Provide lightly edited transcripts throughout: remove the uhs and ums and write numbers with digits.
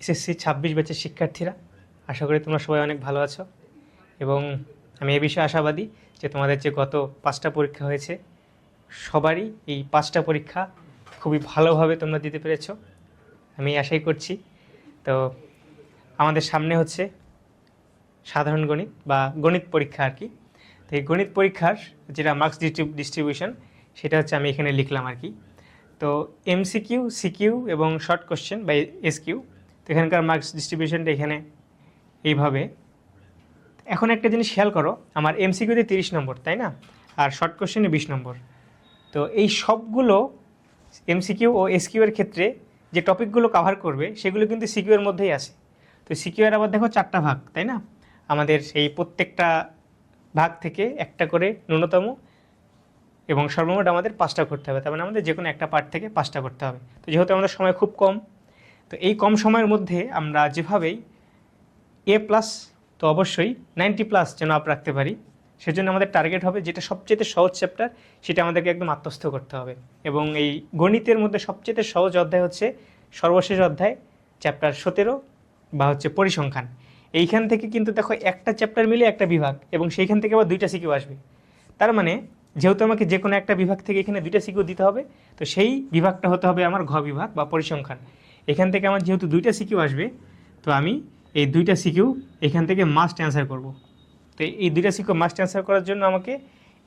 SSC 26 ব্যাচের শিক্ষার্থীরা, আশা করি তোমরা সবাই অনেক ভালো আছো এবং আমি এ বিষয়ে আশাবাদী যে তোমাদের যে গত 5টা পরীক্ষা হয়েছে সবারই এই 5টা পরীক্ষা খুবই ভালোভাবে তোমরা দিতে পেরেছো, আমি আশাই করছি। তো আমাদের সামনে হচ্ছে সাধারণ গণিত বা গণিত পরীক্ষা আর কি। তো এই গণিত পরীক্ষার যেটা মার্কস ডিস্ট্রিবিউশন সেটা হচ্ছে আমি এখানে লিখলাম আর কি। তো এমসিকিউ, সিকিউ এবং শর্ট কোশ্চেন বা এসকিউ, তো এখানকার মার্কস ডিস্ট্রিবিউশনটা এখানে এইভাবে। এখন একটা জিনিস খেয়াল করো, আমার এমসিকিউতে 30 নম্বর, তাই না? আর শর্ট কোশ্চেনে 20 নম্বর। তো এই সবগুলো এমসিকিউ ও এসকিউ এর ক্ষেত্রে যে টপিকগুলো কভার করবে সেগুলো কিন্তু সিকিউ এর মধ্যেই আছে। তো সিকিউ এর আবার দেখো 4টা ভাগ, তাই না? আমাদের এই প্রত্যেকটা ভাগ থেকে একটা করে ন্যূনতম এবং সর্বমোট আমাদের 5টা করতে হবে, তার মানে আমাদের যে কোনো একটা পার্ট থেকে 5টা করতে হবে। তো যেহেতু আমাদের সময় খুব কম, তো এই কম সময়ের মধ্যে আমরা যেভাবেই এ প্লাস, তো অবশ্যই 90+ যেন আপ রাখতে পারি, সেজন্য আমাদের টার্গেট হবে যেটা সবচেয়ে সহজ চ্যাপ্টার সেটা আমাদেরকে একদম আত্মস্থ করতে হবে। এবং এই গণিতের মধ্যে সবচেয়ে সহজ অধ্যায় হচ্ছে সর্বশেষ অধ্যায়, চ্যাপ্টার 17 বা হচ্ছে পরিসংখ্যান। এইখান থেকে কিন্তু দেখো একটা চ্যাপ্টার মিলে একটা বিভাগ এবং সেইখান থেকে আবার 2টা সিকিউ আসবে। তার মানে যেহেতু আমাকে যে কোনো একটা বিভাগ থেকে এখানে 2টা সিকিউ দিতে হবে, তো সেই বিভাগটা হতে হবে আমার ঘ বিভাগ বা পরিসংখ্যান। এখান থেকে আমার যেহেতু 2টা সিকিউ আসবে, তো আমি এই 2টা সিকিউ এখান থেকে মাস্ট অ্যান্সার করব। তো এই 2টা সিকিউ মাস্ট অ্যান্সার করার জন্য আমাকে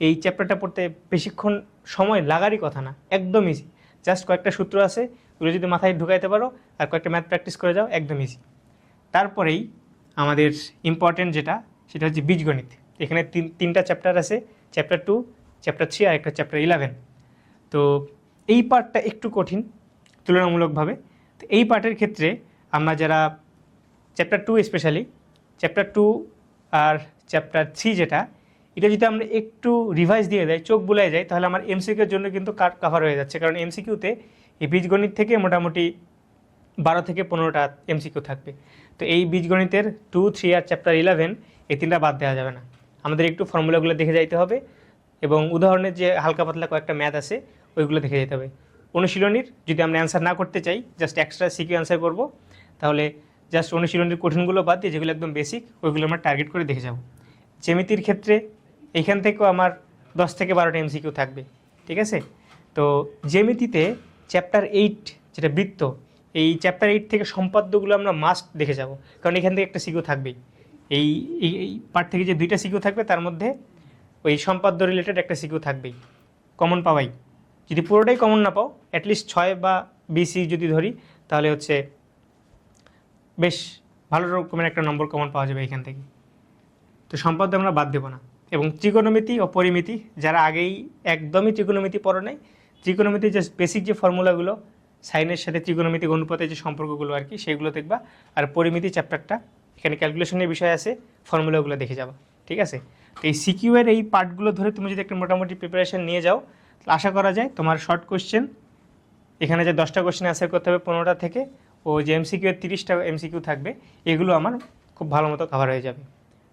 এই চ্যাপ্টারটা পড়তে বেশিক্ষণ সময় লাগারই কথা না, একদম ইজি। জাস্ট কয়েকটা সূত্র আছে, ওগুলো যদি মাথায় ঢুকাইতে পারো আর কয়েকটা ম্যাথ প্র্যাকটিস করে যাও, একদম ইজি। তারপরেই আমাদের ইম্পর্টেন্ট যেটা, সেটা হচ্ছে বীজগণিত। এখানে তিনটা চ্যাপ্টার আছে, চ্যাপ্টার 2, চ্যাপ্টার 3 আর একটা চ্যাপ্টার 11। তো এই পার্টটা একটু কঠিন তুলনামূলকভাবে। তো এই পার্টের ক্ষেত্রে আমরা যারা চ্যাপ্টার 2 স্পেশালি চ্যাপ্টার 2 আর চ্যাপ্টার 3 যেটা, এটা যদি আমরা একটু রিভাইজ দিয়ে দেয়, চোখ বুলাই যায়, তাহলে আমার এমসিকিউর জন্য কিন্তু কাভার হয়ে যাচ্ছে। কারণ এমসিকিউতে এই বীজগণিত থেকে মোটামুটি 12 থেকে 15টা এমসিকিউ থাকবে। তো এই বীজগণিতের 2, 3 আর চ্যাপ্টার 11 এই 3টা বাদ দেওয়া যাবে না, আমাদের একটু ফর্মুলাগুলো দেখে যাইতে হবে এবং উদাহরণের যে হালকা পাতলা কয়েকটা ম্যাথ আছে ওইগুলো দেখে যেতে হবে। অনুশীলনীর যদি আমরা অ্যান্সার না করতে চাই, জাস্ট এক্সট্রা সিকিউ অ্যান্সার করব, তাহলে জাস্ট অনুশীলনীর কঠিনগুলো বাদ দিয়ে যেগুলো একদম বেসিক ওইগুলো আমরা টার্গেট করে দেখে যাব। জ্যামিতির ক্ষেত্রে এইখান থেকেও আমার 10 থেকে 12টা এমসিকিউ থাকবে, ঠিক আছে? তো জ্যামিতিতে চ্যাপ্টার 8 যেটা বৃত্ত, এই চ্যাপ্টার 8 থেকে সম্পাদ্যগুলো আমরা মাস্ট দেখে যাব, কারণ এখান থেকে একটা সিকিউ থাকবেই। এই এই পার্ট থেকে যে 2টা সিকিউ থাকবে তার মধ্যে ওই সম্পাদ্য রিলেটেড একটা সিকিউ থাকবেই, কমন পাওয়াই। যদি পুরোটাই কমন না পাও, অ্যাটলিস্ট 6 বা বিসি যদি ধরি, তাহলে হচ্ছে বেশ ভালো রকমের একটা নম্বর কমন পাওয়া যাবে এখান থেকে। তো সম্পাদ্য আমরা বাদ দেবো না। এবং ত্রিকোণমিতি ও পরিমিতি, যারা আগেই একদমই ত্রিকোণমিতি পড়ো নাই, ত্রিকোণমিতি জাস্ট বেসিক যে ফর্মুলাগুলো, সাইনের সাথে ত্রিকোণমিতি অনুপাতের যে সম্পর্কগুলো আর কি, সেগুলো দেখবা। আর পরিমিতি চ্যাপ্টারটা, এখানে ক্যালকুলেশনের বিষয় আছে, ফর্মুলাগুলো দেখে যাবা, ঠিক আছে? তো এই সিকিউ এর এই পার্টগুলো ধরে তুমি যদি একটা মোটামুটি প্রিপারেশন নিয়ে যাও, তাহলে আশা করা যায় তোমার শর্ট কোশ্চেন, এখানে যে 10টা কোশ্চেন অ্যান্সার করতে হবে 15টা থেকে, ও যে এমসিকিউ এর 30টা এমসিকিউ থাকবে, এগুলো আমার খুব ভালো মতো কভার হয়ে যাবে।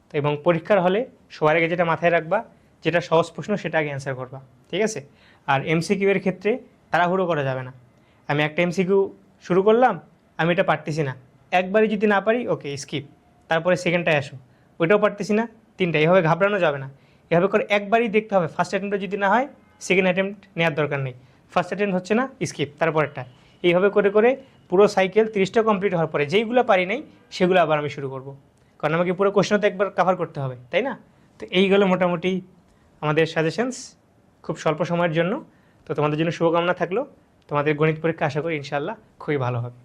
তো এবং পরীক্ষার হলে সবার আগে যেটা মাথায় রাখবা, যেটা সহজ প্রশ্ন সেটা আগে অ্যান্সার করবা, ঠিক আছে? আর এমসিকিউ এর ক্ষেত্রে তাড়াহুড়ো করা যাবে না। আমি একটা এমসিকিউ শুরু করলাম, আমি এটা পারতেছি না, একবারই যদি না পারি ওকে স্কিপ, তারপরে সেকেন্ডটায় আসো, ওইটাও পারতেছি না, 3টা, এভাবে ঘাবড়ানো যাবে না। এভাবে করে একবারই দেখতে হবে, ফার্স্ট অ্যাটেম্পটে যদি না হয় সেকেন্ড অ্যাটেম্পট নেওয়ার দরকার নেই, ফার্স্ট অ্যাটেম্পট হচ্ছে না স্কিপ, তারপরটা। এইভাবে করে করে পুরো সাইকেল 30টা কমপ্লিট হওয়ার পরে যেইগুলো পারি নাই সেগুলো আবার আমি শুরু করব, কারণ আমাকে পুরো কোশ্চেন তো একবার কভার করতে হবে, তাই না? তো এইগুলো মোটামুটি আমাদের সাজেশনস খুব স্বল্প সময়ের জন্য। তো তোমাদের জন্য শুভকামনা থাকলো, তোমাদের গণিত পরীক্ষা আশা করি ইনশাআল্লাহ খুবই ভালো হবে।